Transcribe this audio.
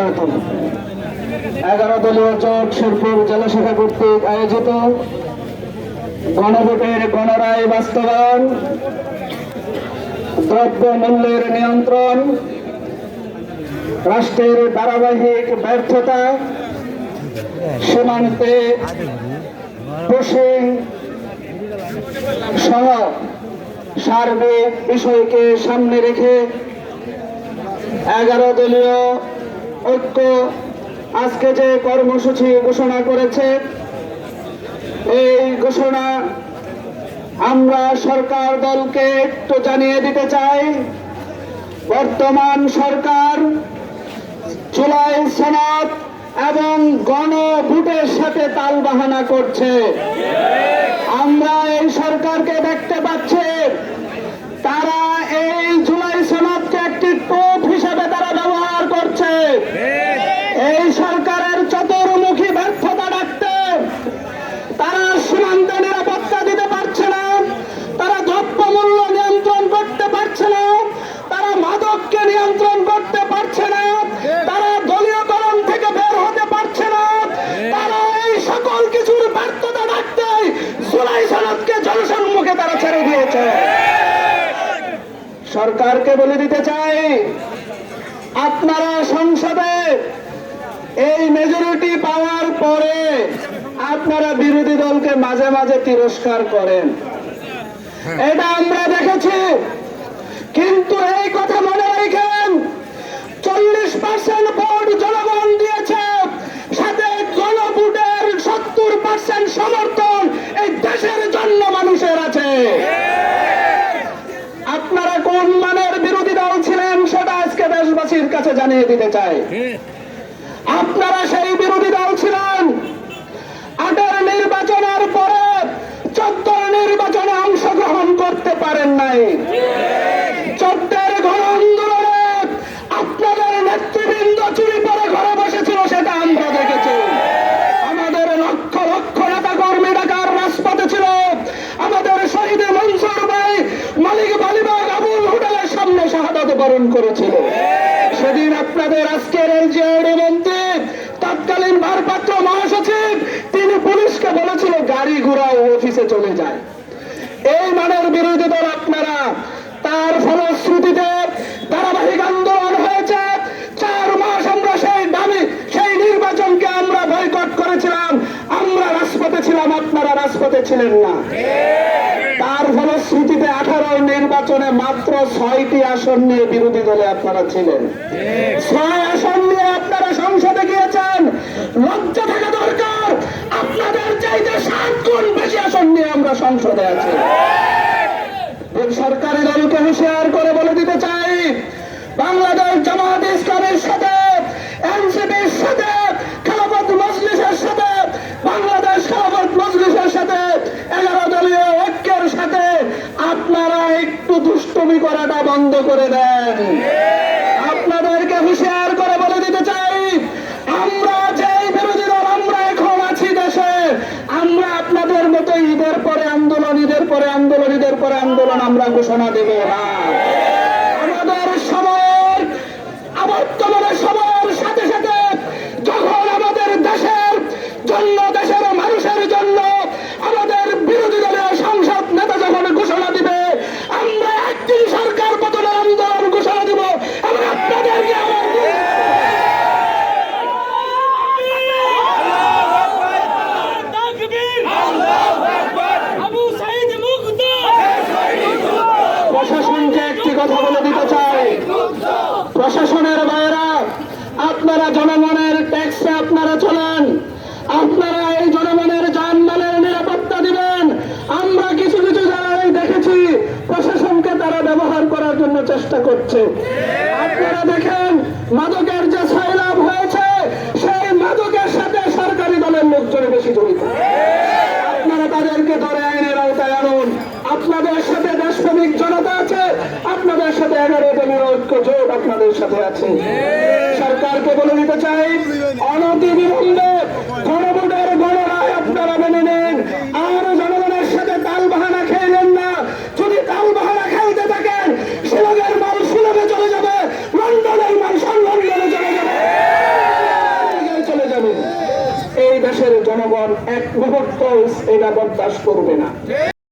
আহ্বায়ক 11 দলীয় জোট শেরপুর জেলা শাখা কর্তৃক আয়োজিত গণভোটের গণরায় বাস্তবায়ন, দ্রব্য মূল্যের নিয়ন্ত্রণ, রাষ্ট্রের ধারাবাহিক ব্যর্থতা, সীমান্তে পুশিং সহ সার্বিক বিষয়কে সামনে রেখে 11 দলীয় ঐক্য আজকে যে কর্মসূচি ঘোষণা করেছে, এই ঘোষণা আমরা সরকার দলকে একটু জানিয়ে দিতে চাই। বর্তমান সরকার জুলাই সনদ এবং গণভোটের সাথে তালবাহানা করছে। আমরা এই সরকারকে দেখতে পাচ্ছি তারা এই জুলাই সনদকে একটি টোপ হিসেবে তারা ব্যবহার করছে। এই সরকারের চতুর্মুখী ব্যর্থতা ডাকতে তারা সীমান্তে নিরাপত্তা দিতে পারছে না, তারা দ্রব্যমূল্য নিয়ন্ত্রণ করতে পারছে না, তারা মাদককে নিয়ন্ত্রণ করতে পারছে না, তারা দলীয়করণ থেকে বের হতে পারছে না। তারা এই সকল কিছুর ব্যর্থতা ডাকতে জুলাই সনদকে জনসম্মুখে তারা ছেড়ে দিয়েছে। সরকারকে বলে দিতে চাই, আপনারা সংসদে এই মেজরিটি পাওয়ার পরে আপনারা বিরোধী দলকে মাঝে মাঝে তিরস্কার করেন, এটা আমরা দেখেছি। কিন্তু এই কথা মনে রাখেন, 40% ভোট জনগণ দিয়েছে, সাথে গণভোটের 70% সমর্থন এই দেশের জন্য মানুষের আছে। আপনারা কোন মানের বিরোধী দল ছিলেন সেটা আজকে দেশবাসীর কাছে জানিয়ে দিতে চাই। আপনারা সেই বিরোধী দল ছিলেন 8 নির্বাচনের পরে 14 নির্বাচনে অংশগ্রহণ করতে পারেন নাই। 14 গণ আন্দোলনে আপনাদের নেতৃবৃন্দ চুরি করে ঘরে বসেছিল, সেটা আমরা দেখেছি। আমাদের লক্ষ লক্ষ নেতা কর্মী ঢাকার রাজপথে ছিল। আমাদের শহীদ মনসুর ভাই মালিক বালিবাগ আবুল হোটেলের সামনে শাহাদাত বরণ করেছিল। সেদিন আপনাদের আজকের এলজিআইডি মন্ত্রী তৎকালীন ভারপ্রাপ্ত মহাসচিব তিনি পুলিশকে বলেছিল গাড়ি ঘোড়া অফিসে চলে যায়। এই মানের বিরোধী দল আপনারা। তার ফলশ্রুতিতে ধারাবাহিক আন্দোলন হয়েছে। 4 মাস আমরা সেই নির্বাচনকে আমরা বয়কট করেছিলাম। আমরা রাজপথে ছিলাম, আপনারা রাজপথে ছিলেন না। তার ফলশ্রুতিতে 18 নির্বাচনে মাত্র 6টি আসন নিয়ে বিরোধী দলে আপনারা ছিলেন। 6 আসন নিয়ে আপনারা সংসদে গিয়েছেন। লজ্জা থাকা দরকার। আপনাদের চাইতে 7 গুণ বেশি আসন নিয়ে আমরা সংসদে আছি। সরকারি দলকে হুঁশিয়ার করে বলে দিতে চাই, বাংলাদেশ জামায়াত ইসলামের সাথে, এনসিপির সাথে, খেলাফত মজলিসের সাথে, বাংলাদেশ খেলাফত মজলিসের সাথে, 11 দলীয় ঐক্যের সাথে আপনারা একটু দুষ্টুমি করাটা বন্ধ করে দেন। আপনাদেরকে হুঁশিয়ার করে বলে দিতে চাই, আমরা যেই বিরোধী দল আমরা এখন আছি দেশে, আমরা আপনাদের মতো ঈদের পরে আন্দোলন, ঈদের পরে আন্দোলন, ঈদের পরে আন্দোলন আমরা ঘোষণা দেব না। আমাদের সময়ের বর্তমানে সময়ের সাথে সাথে যখন আমাদের দেশের জন্য, দেশের মানুষের জন্য আমাদের বিরোধী দলীয় সংসদ নেতা যখন ঘোষণা দিবে, আমরা একদিন সরকার পতনের আন্দোলন ঘোষণা দিব। আমরা আপনাদেরকে প্রশাসনকে একটি কথা বলে দিতে চাই, প্রশাসনের বাইরা আপনারা জনগণের ট্যাক্সে আপনারা চলেন, আপনারা এই জনগণের যানবাহনের নিরাপত্তা দিবেন। আমরা কিছু কিছু জায়গায় দেখেছি প্রশাসনকে তারা ব্যবহার করার জন্য চেষ্টা করছে। আপনারা দেখেন মাদকের যে সয়লাভ হয়েছে, সেই মাদকের সাথে সরকারি দলের লোকজন বেশি জড়িত। আপনারা তাদেরকে ধরে আইনের আওতায় আনুন। আপনাদের সাথে দেশপ্রেমিক জনতা আছে, আপনাদের সাথে 11 দলীয় ঐক্য জোট আপনাদের সাথে আছে। সরকারকে বলে দিতে চাই, অনতিবিলম্বে গণভোটের গণরায় আপনারা মেনে নেন। আর জনগণের সাথে তালবাহানা খেলেন না। যদি তালবাহানা খেলতে থাকেন, শিলংয়ের মাল শিলংয়ে চলে যাবে, লন্ডনের মাল লন্ডনে চলে যাবে। দেশের জনগণ এক মুহূর্ত এটা বরদাস্ত করবে না।